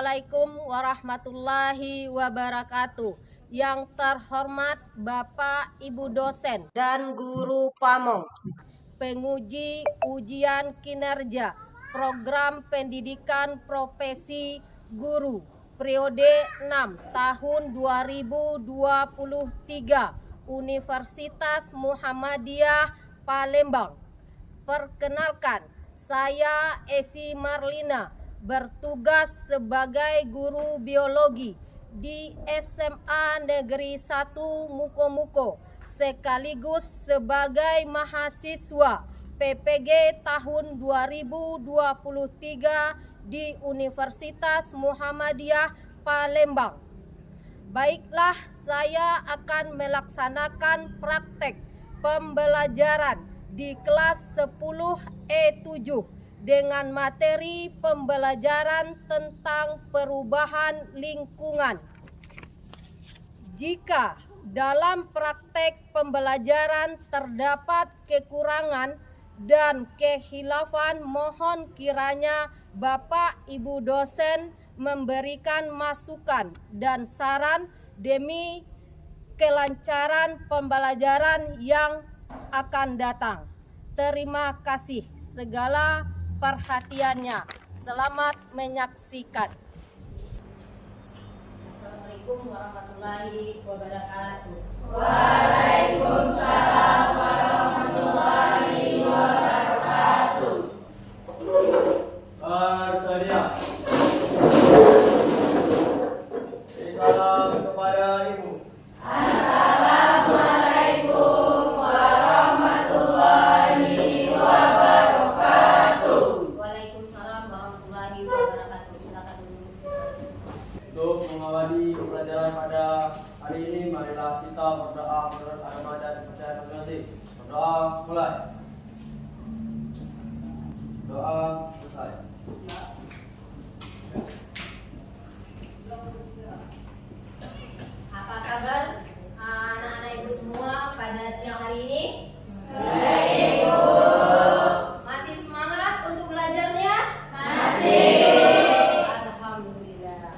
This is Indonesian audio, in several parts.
Assalamualaikum warahmatullahi wabarakatuh. Yang terhormat Bapak Ibu dosen dan guru Pamong, penguji ujian kinerja program pendidikan profesi guru periode 6 tahun 2023 Universitas Muhammadiyah Palembang. Perkenalkan, saya Esi Marlina, bertugas sebagai guru biologi di SMA Negeri 1 Muko-Muko, sekaligus sebagai mahasiswa PPG tahun 2023 di Universitas Muhammadiyah Palembang. Baiklah, saya akan melaksanakan praktek pembelajaran di kelas 10E7 dengan materi pembelajaran tentang perubahan lingkungan. Jika dalam praktek pembelajaran terdapat kekurangan dan kehilafan, mohon kiranya Bapak Ibu dosen memberikan masukan dan saran demi kelancaran pembelajaran yang akan datang. Terima kasih segala perhatiannya. Selamat menyaksikan. Assalamualaikum warahmatullahi wabarakatuh. Waalaikumsalam warahmatullahi wabarakatuh. Bersedia. Salam kepada Ibu. Assalamualaikum warahmatullahi wabarakatuh. Waalaikumsalam warahmatullahi wabarakatuh. Silakan duduk. Untuk mengawali pembelajaran pada hari ini, marilah kita berdoa menurut agama dan kepercayaan masing-masing. Berdoa mulai. Doa selesai. Apa kabar anak-anak ibu semua pada siang hari ini? Baik, Ibu. Masih semangat untuk belajarnya? Masih. Alhamdulillah.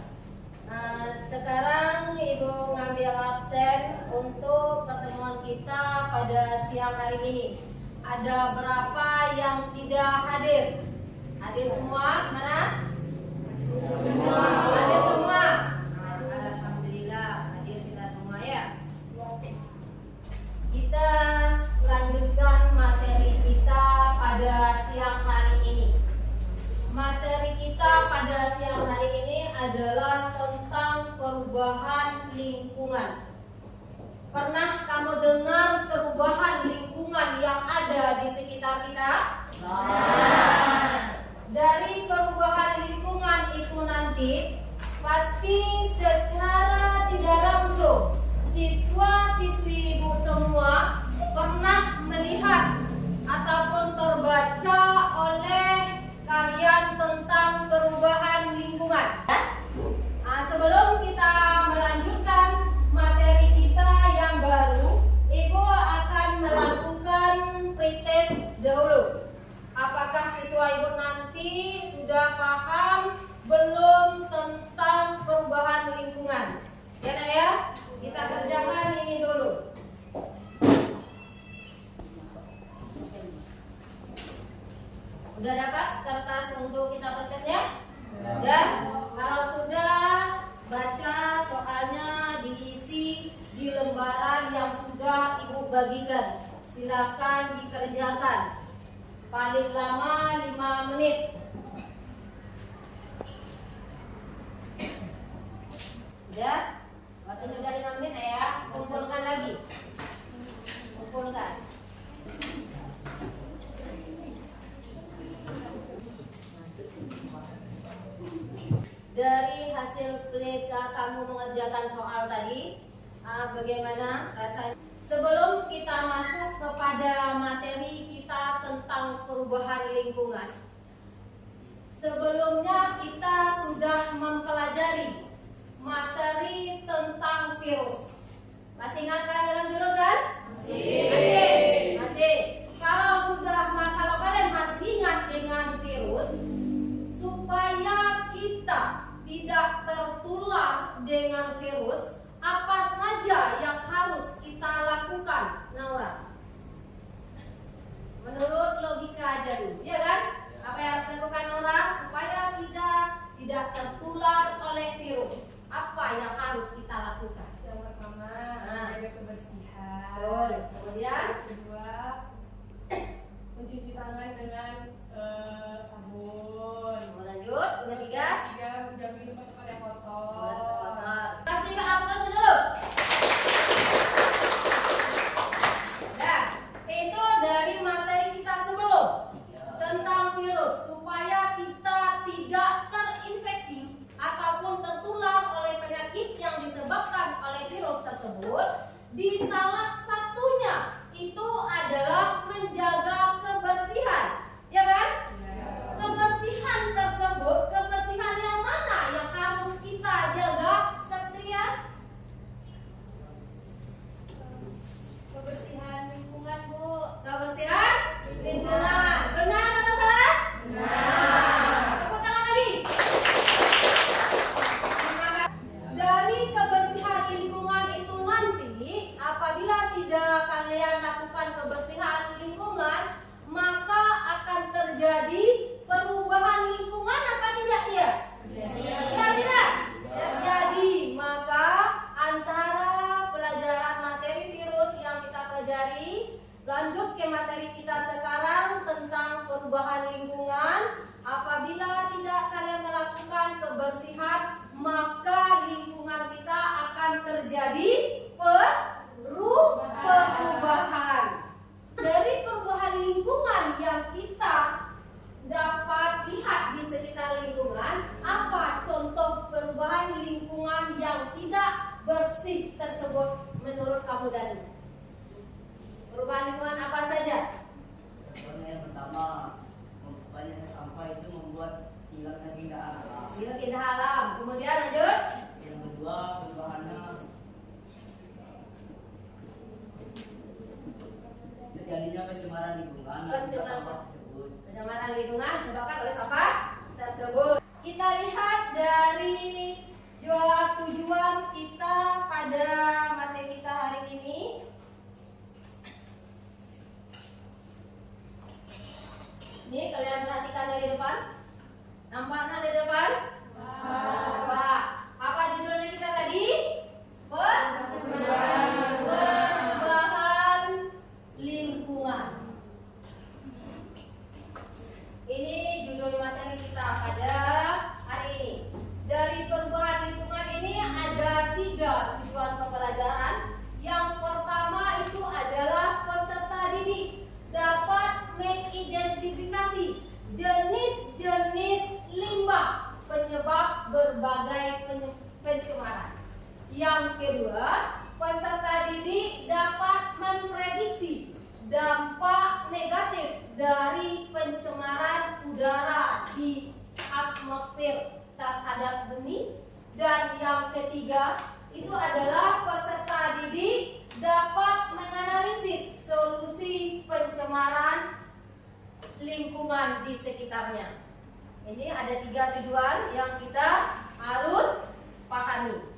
Sekarang ibu ngambil absen untuk pertemuan kita pada siang hari ini. Ada berapa yang tidak hadir? Hadir semua? Mana? Semua. Hadir semua? Alhamdulillah, hadir kita semua ya. Kita lanjutkan materi kita pada siang hari ini. Materi kita pada siang hari ini adalah tentang perubahan lingkungan. Pernah kamu dengar perubahan lingkungan yang ada di sekitar kita? Dari perubahan lingkungan itu nanti pasti secara tidak langsung siswa-siswi ibu semua pernah melihat ataupun terbaca oleh kalian tentang perubahan lingkungan. Sebelum kita melanjutkan materi kita yang baru, ibu akan melakukan pretest dahulu. Apakah siswa ibu nanti sudah paham belum tentang perubahan lingkungan? Ya nak ya, kita kerjakan ini dulu. Udah dapat kertas untuk kita pretesnya? Ya. Kalau sudah, baca soalnya diisi di lembaran yang sudah ibu bagikan. Silakan dikerjakan. Paling lama 5 menit. Sudah? Waktunya udah 5 menit ya. Kumpulkan lagi. Kumpulkan. Dari hasil kamu mengerjakan soal tadi, bagaimana rasanya? Sebelum kita masuk kepada materi kita tentang perubahan lingkungan, sebelumnya kita sudah mempelajari materi tentang virus. Masih ingat kan dengan virus kan? Masih. Kalau kalian masih ingat dengan virus, supaya kita tidak tidak tertular dengan virus, apa saja yang harus kita lakukan, Naura? Menurut logika aja dulu, ya kan? Apa yang harus dilakukan Naura supaya kita tidak tertular oleh virus? Apa yang harus kita lakukan? Yang pertama, jaga kebersihan. Betul. Kemudian, Yang kedua, mencuci tangan dengan sabun. mau lanjut. Yang ketiga, menjauhi tempat-tempat yang kotor. kasih aplaus dulu. Dan itu dari materi kita sebelum tentang virus supaya kita tidak terinfeksi ataupun tertular oleh penyakit yang disebabkan oleh virus tersebut. Di salah satunya itu adalah menjaga kebersihan, ya kan? Kebersihan tersebut, kebersihan yang mana yang harus kita jaga, Satria? Kebersihan lingkungan, Bu. Kebersihan lingkungan. Benar atau salah? Benar. Tepuk tangan lagi. Dari kebersihan lingkungan itu nanti, apabila tidak kalian lakukan kebersihan lingkungan, maka akan terjadi perubahan lingkungan apa tidak ya? Ya tidak? Terjadi. Maka antara pelajaran materi virus yang kita pelajari, lanjut ke materi kita sekarang tentang perubahan lingkungan. Apabila tidak kalian melakukan kebersihan, maka lingkungan kita akan terjadi perubahan. Dari perubahan lingkungan yang kita dapat lihat di sekitar lingkungan, apa contoh perubahan lingkungan yang tidak bersih tersebut menurut kamu Dani? Perubahan lingkungan apa saja? Yang pertama, banyaknya sampah itu membuat hilangnya keindahan alam. Hilang keindahan alam. Kemudian lanjut. Yang kedua, perubahannya terjadinya pencemaran lingkungan dan sampah tersebut. Pencemaran lingkungan disebabkan oleh sampah tersebut. Kita lihat dari tujuan kita pada materi kita hari ini. Ini kalian perhatikan dari depan. Nampaknya dari depan? Nampak. Apa judulnya kita tadi? Perubahan lingkungan. Ini judul materi kita pada hari ini. Dari perubahan lingkungan ini ada 3 tujuan pembelajaran. Yang pertama itu adalah peserta didik dapat mengidentifikasi jenis-jenis limbah penyebab berbagai pencemaran. Yang kedua, peserta didik dapat memprediksi dampak negatif dari pencemaran udara di atmosfer terhadap bumi. Dan yang ketiga, itu adalah peserta didik dapat menganalisis solusi pencemaran lingkungan di sekitarnya. Ini ada 3 tujuan yang kita harus pahami.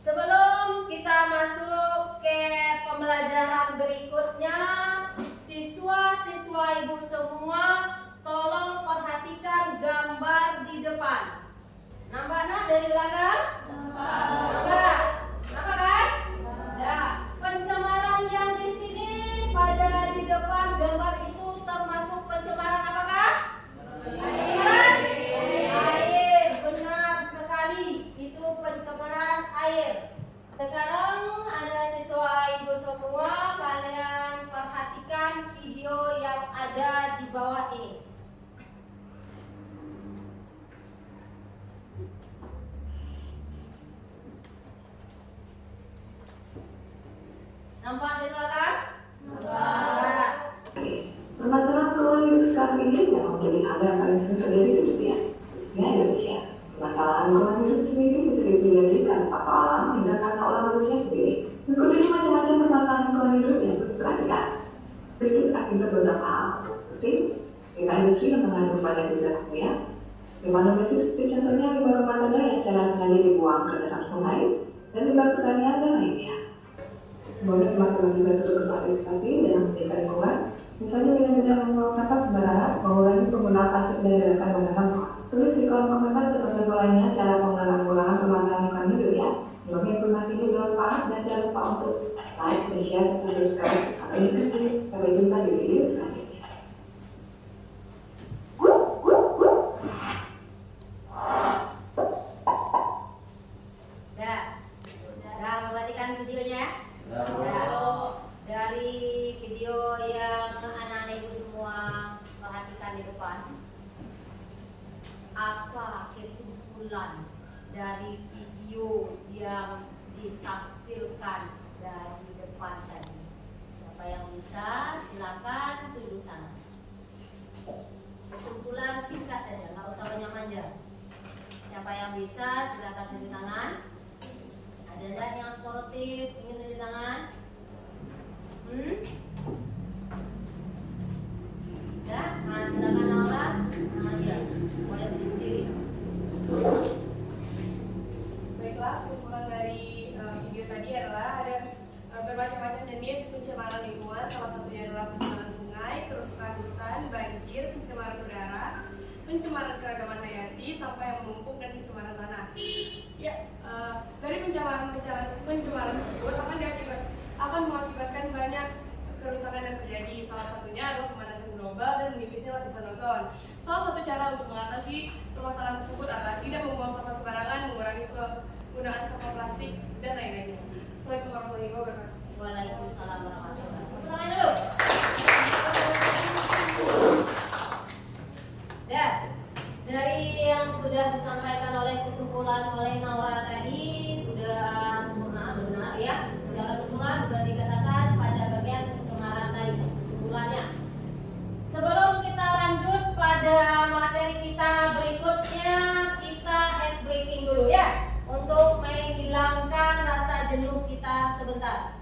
Sebelum kita masuk ke pembelajaran berikutnya, siswa-siswa ibu semua tolong perhatikan gambar di depan. Nampaknya dari belakang? Nampak. Nampak kan? Ya. Pencemaran yang di sini pada di depan gambar itu termasuk pencemaran apakah? Pencemaran air. Benar sekali, itu pencemaran air. Sekarang ada siswa ibu semua, kalian perhatikan video yang ada di bawah ini. Nampak di belakang? Nampak. Permasalahan keuangan hidup sekarang ini memang menjadi hal yang paling sering terjadi di dunia, khususnya Indonesia. Permasalahan keuangan hidup sendiri bisa dipimpin tanpa alam hingga karena olah manusia sendiri. Berikut ini macam-macam permasalahan keuangan hidup yang perlu diperhatikan. Kritis akibat beberapa hal, seperti tingkat industri yang mengandung banyak zat kimia, Limbah domestik seperti contohnya limbah rumah tangga yang secara sengaja dibuang ke dalam sungai, dan limbah pertanian dan lainnya. Kemudian teman-teman juga turut berpartisipasi dalam menjaga lingkungan, misalnya dengan tidak membuang sampah sembarangan, mengurangi penggunaan plastik dan ledakan pada sampah. Tulis di kolom komentar contoh-contoh lainnya cara pengurangan pemakaian lingkungan hidup ya. Semoga informasi ini bermanfaat dan jangan lupa untuk like, share, serta subscribe. Sampai jumpa di video selanjutnya. Udah memperhatikan videonya? Ya. Dari video yang anak-anak ibu semua perhatikan di depan, apa kesimpulan dari video yang ditampilkan dari depan tadi? Siapa yang bisa silakan tunjuk tangan. Kesimpulan singkat aja, nggak usah banyak manja. Siapa yang bisa silakan tunjuk tangan. Ada nggak yang sportif ingin tunjuk tangan? Ya, nah, silakan Naura. Nah, ya, boleh berdiri. Baiklah, kesimpulan dari video tadi adalah ada bermacam-macam jenis pencemaran lingkungan. Salah satunya adalah pencemaran sungai, kerusakan hutan, banjir, pencemaran udara, pencemaran keragaman hayati, sampah yang menumpuk, dan pencemaran tanah. Ya, dari pencemaran tersebut akan mengakibatkan banyak kerusakan yang terjadi. Salah satunya adalah pemanasan global dan menipisnya lapisan ozon. Salah satu cara untuk mengatasi permasalahan tersebut adalah tidak membuang sampah sembarangan, mengurangi penggunaan sampah plastik, dan lain-lainnya. Assalamualaikum warahmatullahi wabarakatuh. Waalaikumsalam warahmatullahi wabarakatuh. Tepuk tangan dulu. Dan dari yang sudah disampaikan oleh kesimpulan oleh Naura tadi sudah sempurna, benar ya. Secara keseluruhan sudah dikatakan pada bagian pencemaran tadi kesimpulannya. Sebelum kita lanjut pada materi kita berikutnya, kita ice breaking dulu ya, untuk menghilangkan rasa jenuh kita sebentar.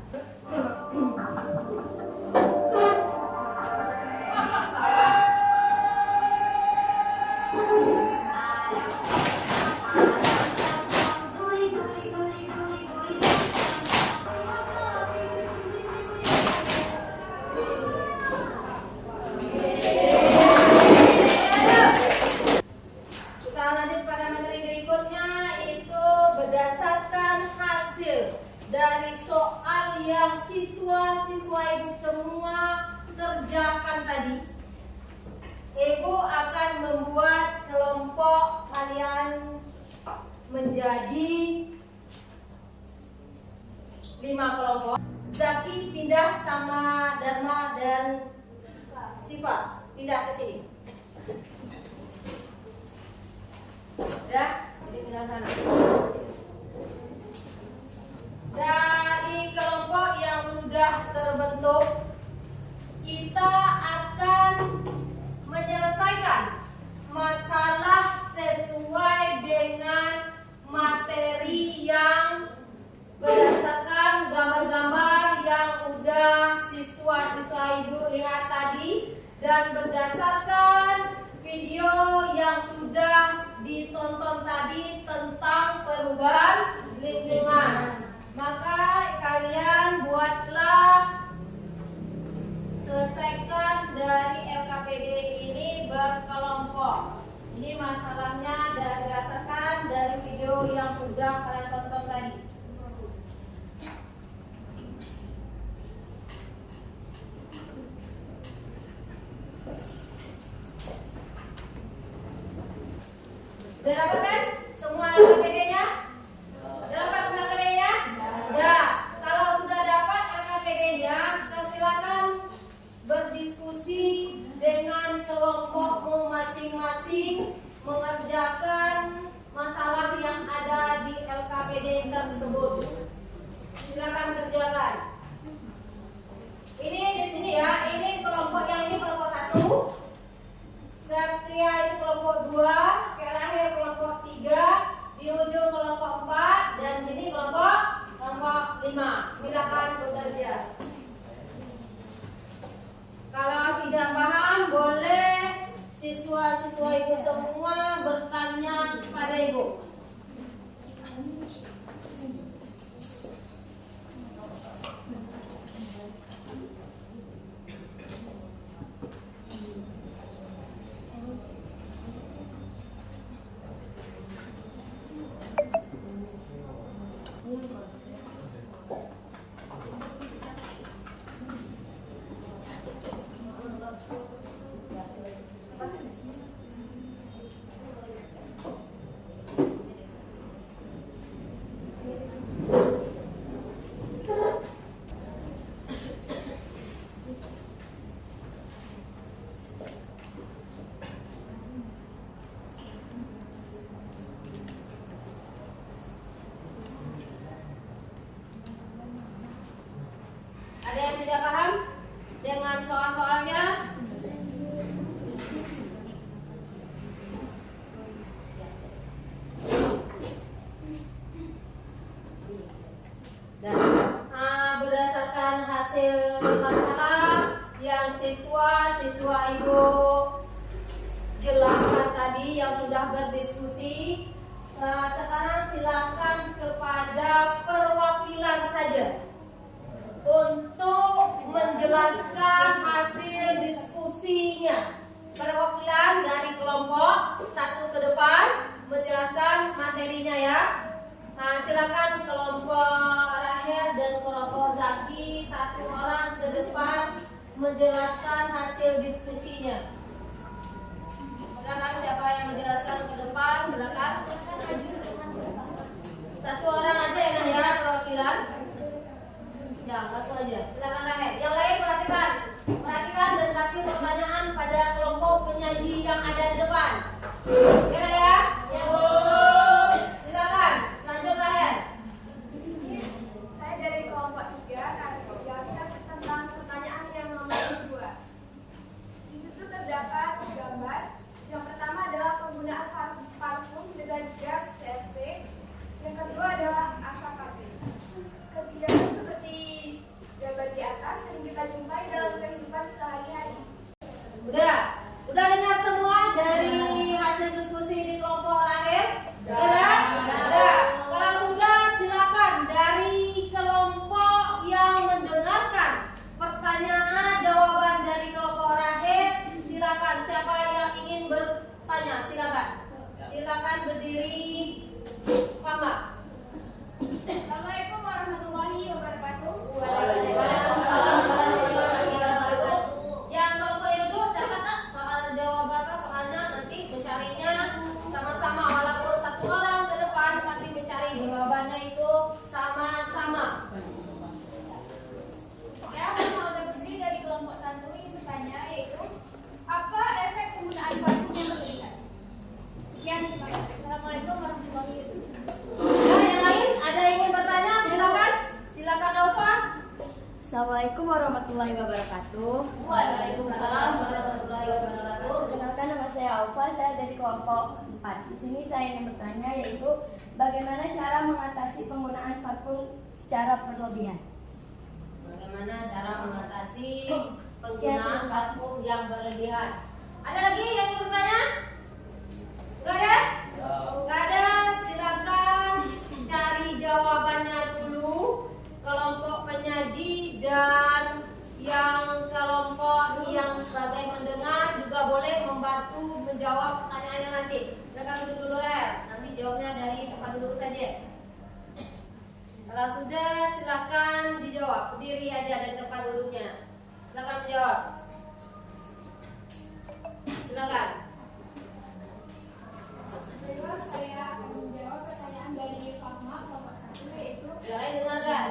Kita lanjut pada materi berikutnya, itu berdasarkan hasil dari soal yang siswa-siswa ibu semua kerjakan tadi. Ibu akan membuat kelompok kalian menjadi 5 kelompok. Zaki pindah sama Dharma dan Siva pindah ke sini. Ya, jadi pindah sana. Dari kelompok yang sudah terbentuk, kita akan menyelesaikan masalah sesuai dengan materi yang berdasarkan gambar-gambar yang udah siswa-siswa ibu lihat tadi dan berdasarkan video yang sudah ditonton tadi tentang perubahan lingkungan. Maka kalian buatlah, selesaikan dari LKPD ini berkelompok. Ini masalahnya berdasarkan dari video yang sudah kalian tonton tadi. Udah dapat kan semua LKPD-nya? Udah dapat semua LKPD-nya? Udah. Kalau sudah dapat LKPD-nya, silakan berdiskusi dengan kelompokmu masing-masing mengerjakan masalah yang ada di LKPD tersebut. Silakan kerjakan. Ini di sini ya, ini kelompok yang ini kelompok 1. Satria itu kelompok 2, terakhir kelompok Ada yang tidak paham dengan soal-soalnya? Dan berdasarkan hasil masalah yang siswa Ibu jelaskan tadi yang sudah berdiskusi, sekarang silakan kepada perwakilan saja untuk menjelaskan hasil diskusinya. Perwakilan dari kelompok satu ke depan menjelaskan materinya ya. Silakan kelompok Rahel dan kelompok Zaki, satu orang ke depan menjelaskan hasil diskusinya. Silakan, siapa yang menjelaskan ke depan, silakan. Satu orang aja ya perwakilan. Ya, langsung aja. Silakan Rahel. Yang lain perhatikan dan kasih pertanyaan pada kelompok penyaji yang ada di depan. Kira ya? Silakan. Lanjut Rahel. Di sini saya dari kelompok 3 akan menjelaskan tentang pertanyaan yang nomor 2. Di situ terdapat gambar. Yang pertama adalah penggunaan parfum dengan gas CFC. Yang kedua adalah asapate. Ketiganya seperti gambar di atas yang kita jumpai dalam kehidupan sehari-hari. Udah dengar semua dari hasil diskusi di kelompok Rahel? Udah? Kalau sudah, silakan dari kelompok yang mendengarkan pertanyaan jawaban dari kelompok Rahel, silakan. Siapa yang ingin bertanya, silakan berdiri. Paham? Assalamualaikum warahmatullahi wabarakatuh. Waalaikumsalam warahmatullahi wabarakatuh. Yang kelompok yang duduk catat soal jawabannya, soalnya nanti mencarinya sama-sama, walaupun satu orang ke depan tapi mencari jawabannya itu sama-sama. Saya mau berdiri dari kelompok 1 ingin bertanya, yaitu apa efek penggunaan parfum yang terlihat? Sekian, terima kasih. Assalamualaikum warahmatullahi wabarakatuh. Yang lain ada yang ingin bertanya? Silakan Alfa. Assalamualaikum warahmatullahi wabarakatuh. Waalaikumsalam warahmatullahi wabarakatuh. Perkenalkan, nama saya Alfa, saya dari kelompok 4. Di sini saya ingin bertanya, yaitu bagaimana cara mengatasi penggunaan parfum secara berlebihan? Bagaimana cara mengatasi penggunaan parfum yang berlebihan? Ada lagi yang ingin bertanya? Enggak ada? Enggak ada. Silakan cari jawabannya dulu, kelompok penyaji dan yang kelompok yang sebagai mendengar juga boleh membantu menjawab pertanyaannya nanti. Silakan duduk dulu ya. Nanti jawabnya dari tempat duduk saja. Kalau sudah, silakan dijawab. Berdiri aja dari tempat duduknya. Silakan dijawab. Silakan. Baiklah, saya akan menjawab pertanyaan dari Fatma kelompok 1, yaitu Yang lain dengarkan.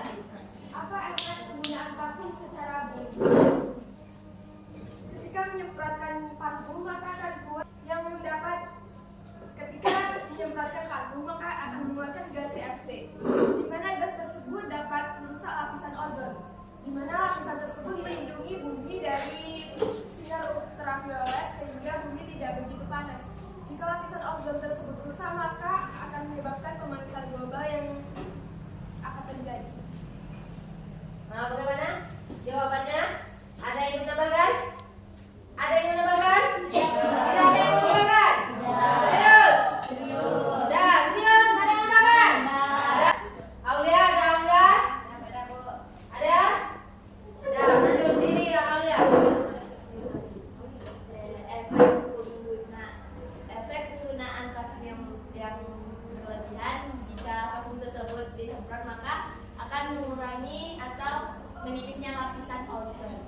apa efek penggunaan parfum secara berlebihan? Ketika menyemprotkan parfum, maka akan keluar yang mendapat ketika menyemprotkan parfum maka akan mengeluarkan gas CFC, di mana gas tersebut dapat merusak lapisan ozon, di mana lapisan tersebut melindungi bumi dari sinar ultraviolet sehingga bumi tidak begitu panas. Jika lapisan ozon tersebut rusak, maka akan menyebabkan pemanasan global yang akan terjadi. Nah, bagaimana jawabannya? Ada yang menambahkan? Ada yang menambahkan? Tidak ada yang menambahkan? Serius? Dah, serius? Ada yang menambahkan? Ada. Aulia, ada Aulia? Ada? Dah, lanjut diri ya Aulia. Efek penggunaan parfum yang berlebihan, jika parfum tersebut disemprot maka akan mengurangi atau menipisnya lapisan ozon.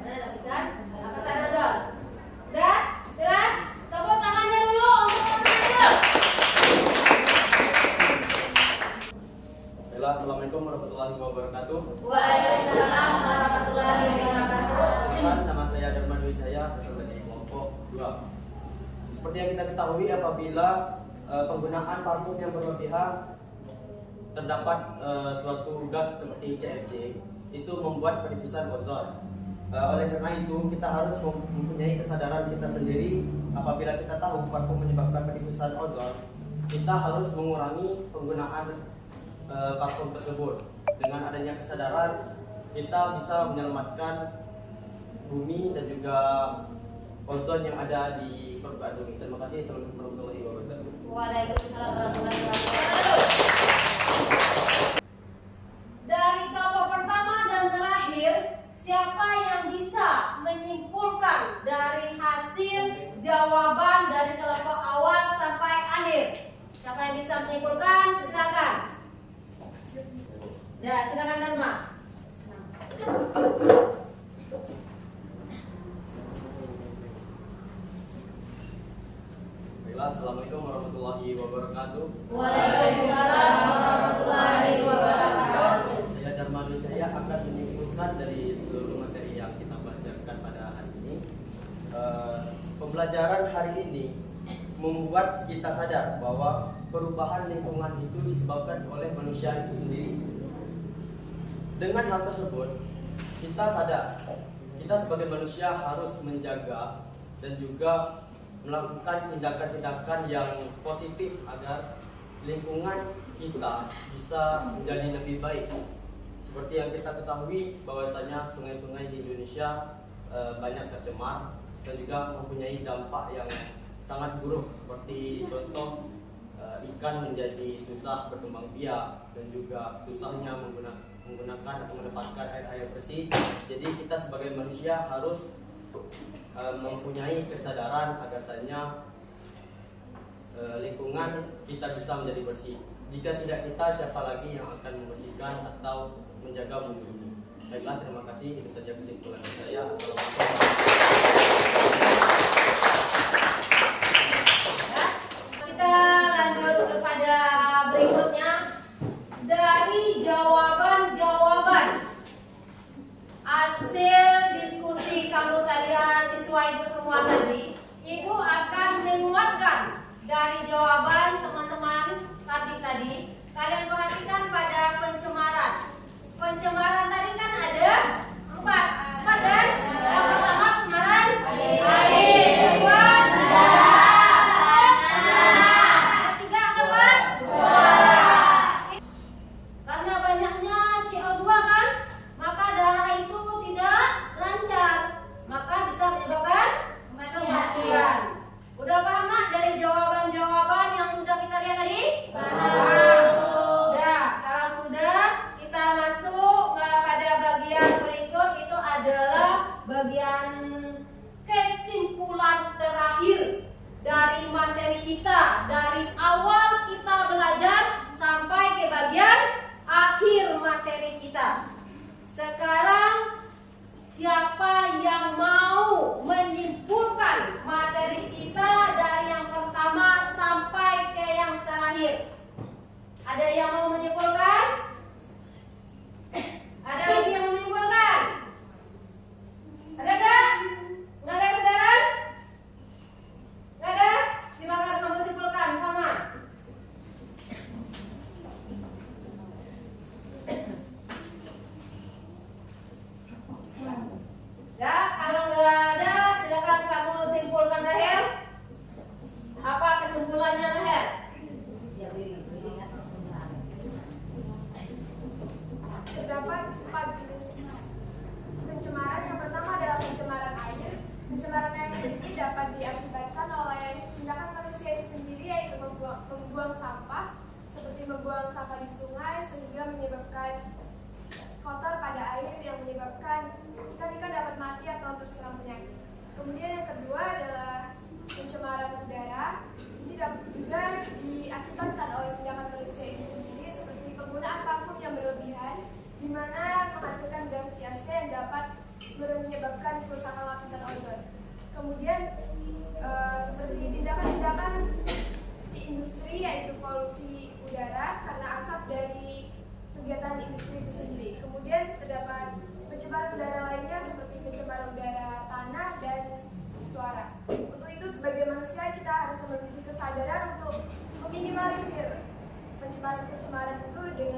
Mana lapisan ozon? Udah? Dengar? Tepuk tangannya dulu untuk teman-teman. Baiklah, assalamualaikum warahmatullahi wabarakatuh. Waalaikumsalam warahmatullahi wabarakatuh. Nama saya Darman Wijaya, berasal dari kelompok 2. Seperti yang kita ketahui, apabila penggunaan parfum yang berlebihan terdapat suatu gas seperti CFC itu membuat penipisan ozon. Oleh karena itu kita harus mempunyai kesadaran kita sendiri apabila kita tahu parfum menyebabkan penipisan ozon, kita harus mengurangi penggunaan parfum tersebut. Dengan adanya kesadaran kita bisa menyelamatkan bumi dan juga ozon yang ada di permukaan bumi. Terima kasih. Assalamualaikum warahmatullahi wabarakatuh. Waalaikumsalam warahmatullahi wabarakatuh. Dari kelompok pertama dan terakhir, siapa yang bisa menyimpulkan dari hasil jawaban dari kelompok awal sampai akhir? Siapa yang bisa menyimpulkan? Silakan. Ya, silakan Dharma. Baiklah, assalamualaikum warahmatullahi wabarakatuh. Waalaikumsalam warahmatullahi wabarakatuh. Saya Dharma Wijaya akan menyimpulkan dari seluruh materi yang kita belajarkan pada hari ini. Pembelajaran hari ini membuat kita sadar bahwa perubahan lingkungan itu disebabkan oleh manusia itu sendiri. Dengan hal tersebut, kita sadar kita sebagai manusia harus menjaga dan juga melakukan tindakan-tindakan yang positif agar lingkungan kita bisa menjadi lebih baik. Seperti yang kita ketahui bahwasanya sungai-sungai di Indonesia banyak tercemar dan juga mempunyai dampak yang sangat buruk, seperti contoh ikan menjadi susah berkembang biak dan juga susahnya menggunakan atau mendapatkan air bersih. Jadi kita sebagai manusia harus mempunyai kesadaran agar lingkungan kita bisa menjadi bersih. Jika tidak kita, siapa lagi yang akan membersihkan atau menjaga bumi ini? Baiklah, terima kasih. Itu saja kesimpulan saya. Kita lanjut kepada berikutnya. Dari jawaban-jawaban hasil diskusi kamu tadi, siswa ibu semua tadi, ibu akan menguatkan dari jawaban teman-teman kasih tadi. Kalian perhatikan pada pencemaran. Pencemaran tadi kan ada empat kan? Yang pertama pencemaran air, kedua udara, ketiga apa? Suara. Karena banyaknya CO2 kan, maka darah itu tidak lancar, maka bisa menyebabkan kematian. Udah paham nak dari jawaban-jawaban yang sudah kita lihat tadi? Paham. Udah, kalau sudah kita masuk pada bagian berikut, itu adalah bagian kesimpulan terakhir dari materi kita, dari awal kita belajar sampai ke bagian akhir materi kita. Sekarang siapa yang mau menyimpulkan materi kita dari yang pertama sampai ke yang terakhir? Ada yang mau menyimpulkan? Ada lagi yang mau menyimpulkan? Ada gak? Nggak ada saudara? Nggak ada? Silakan kamu simpulkan, Mama. Ya, kalau nggak ada, silakan kamu simpulkan, Rahel. Apa kesimpulannya, Rahel? Terdapat 4 jenis pencemaran. Yang pertama adalah pencemaran air. Pencemaran air ini dapat diakibatkan oleh tindakan manusia itu sendiri, yaitu membuang sampah, seperti membuang sampah di sungai sehingga menyebabkan kotor pada air yang menyebabkan ikan-ikan dapat mati atau terserang penyakit. Kemudian yang kedua adalah pencemaran udara. Ini dapat juga diakibatkan oleh tindakan manusia itu sendiri, seperti penggunaan parfum yang berlebihan, di mana menghasilkan gas CFC yang dapat menyebabkan kerusakan lapisan ozon. Kemudian seperti tindakan-tindakan di industri, yaitu polusi udara karena asap dari kegiatan industri itu sendiri. Kemudian terdapat pencemaran udara lainnya seperti pencemaran udara tanah dan suara. Untuk itu sebagai manusia kita harus memiliki kesadaran untuk meminimalisir pencemaran-pencemaran itu dengan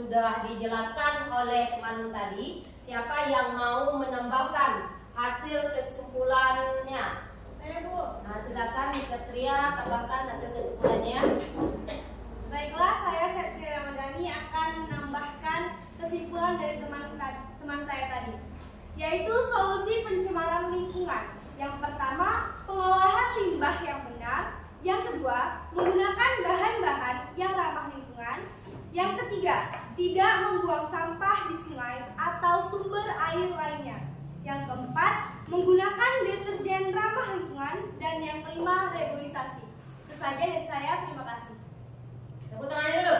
sudah dijelaskan oleh temanmu tadi. Siapa yang mau menambahkan hasil kesimpulannya? Saya, Bu. Nah, silakan Setria tambahkan hasil kesimpulannya. Baiklah, saya Setria Ramadhani akan menambahkan kesimpulan dari teman saya tadi, yaitu solusi pencemaran lingkungan. Yang pertama, pengolahan limbah yang benar. Yang kedua, menggunakan bahan-bahan yang ramah lingkungan. Yang ketiga, tidak membuang sampah di sungai atau sumber air lainnya. Yang keempat, menggunakan deterjen ramah lingkungan. Dan yang kelima, reboisasi. Itu saja dari saya, terima kasih. Tepuk tangannya dulu.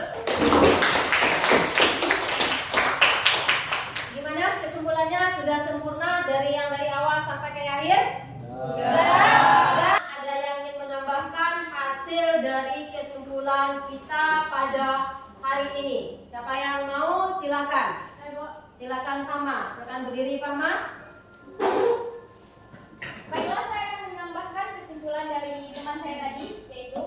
Gimana kesimpulannya? Sudah sempurna dari awal sampai ke akhir? Sudah. Ada yang ingin menambahkan hasil dari kesimpulan kita pada hari ini? Siapa yang mau? Silakan. Silakan Pama. Silakan berdiri Pama. Baiklah, saya akan menambahkan kesimpulan dari teman saya tadi, yaitu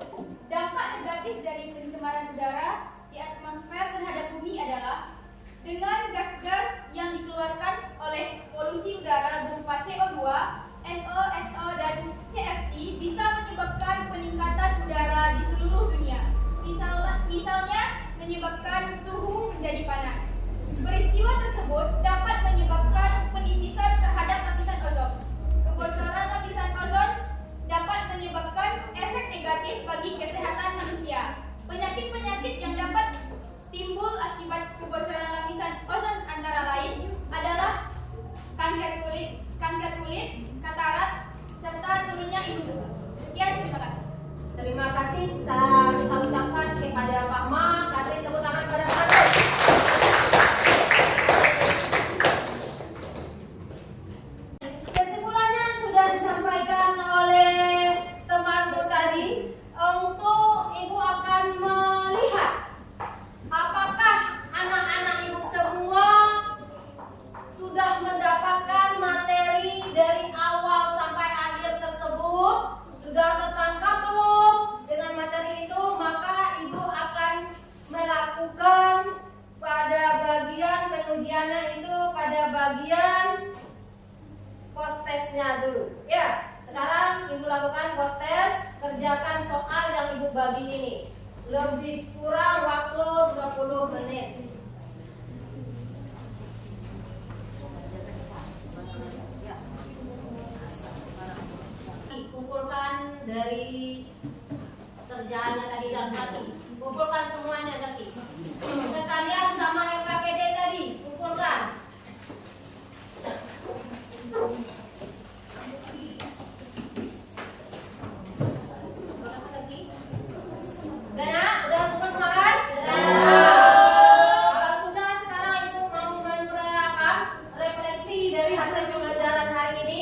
dampak negatif dari pencemaran udara di atmosfer terhadap bumi adalah dengan gas-gas yang dikeluarkan oleh polusi udara berupa CO2, NOx, dan CFC bisa menyebabkan peningkatan udara di seluruh dunia. Misalnya menyebabkan suhu menjadi panas. Peristiwa tersebut dapat menyebabkan penipisan terhadap lapisan ozon. Kebocoran lapisan ozon dapat menyebabkan efek negatif bagi kesehatan manusia. Penyakit-penyakit yang dapat timbul akibat kebocoran lapisan ozon antara lain adalah kanker kulit, katarak, serta turunnya imun tubuh. Sekian, terima kasih. Terima kasih. Kita ucapkan kepada Pak Ma. Kasih tepuk tangan pada Pak Ma. Kesimpulannya sudah disampaikan oleh temanku tadi. Untuk ibu akan melihat apakah anak-anak ibu semua sudah mendapatkan materi dari awal sampai akhir tersebut. Sudah tertangkap belum dengan materi itu? Maka ibu akan melakukan pada bagian pengujiannya itu pada bagian post testnya dulu. Ya, sekarang ibu lakukan post test. Kerjakan soal yang ibu bagi ini. Lebih kurang waktu 10 menit. Kumpulkan dari kerjaannya tadi dan tadi. Kumpulkan semuanya tadi. Sekalian sama LKPD tadi. Kumpulkan. Udah kumpul semua kan? Kalau sudah, sekarang ibu mau memperagakan refleksi dari hasil pembelajaran hari ini.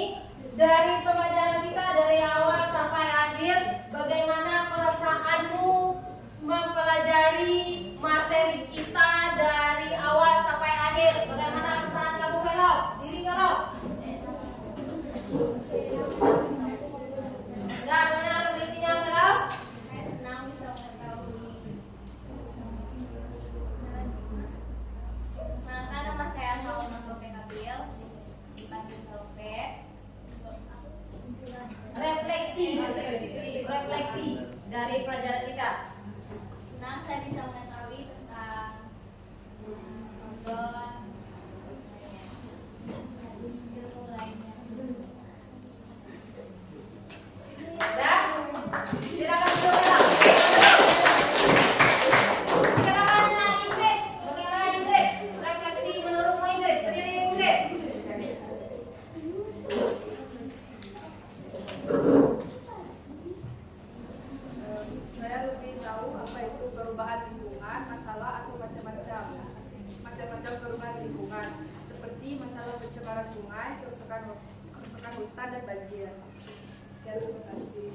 Dari pembelajaran kita dari awal sampai akhir, bagaimana perasaanmu mempelajari materi kita dari awal sampai akhir? Bagaimana perasaan kamu, Velo? Diri Velo? Enggak benar visinya, Velo? Saya senang bisa mengetahui. Nah, nama saya Salma Sofe Kabil, dipanggil Sofe. Refleksi dari pelajaran kita. Senang saya bisa mengetahui tentang ozon, ilmu lainnya. Udah? Silakan Velo. Silakan Ingrid. Bagaimana Ingrid? Refleksi menurutmu Ingrid? Berdiri Ingrid. Saya lebih tahu apa itu perubahan lingkungan, masalah atau macam-macam perubahan lingkungan, seperti masalah pencemaran sungai, kerusakan hutan dan banjir. Terima kasih.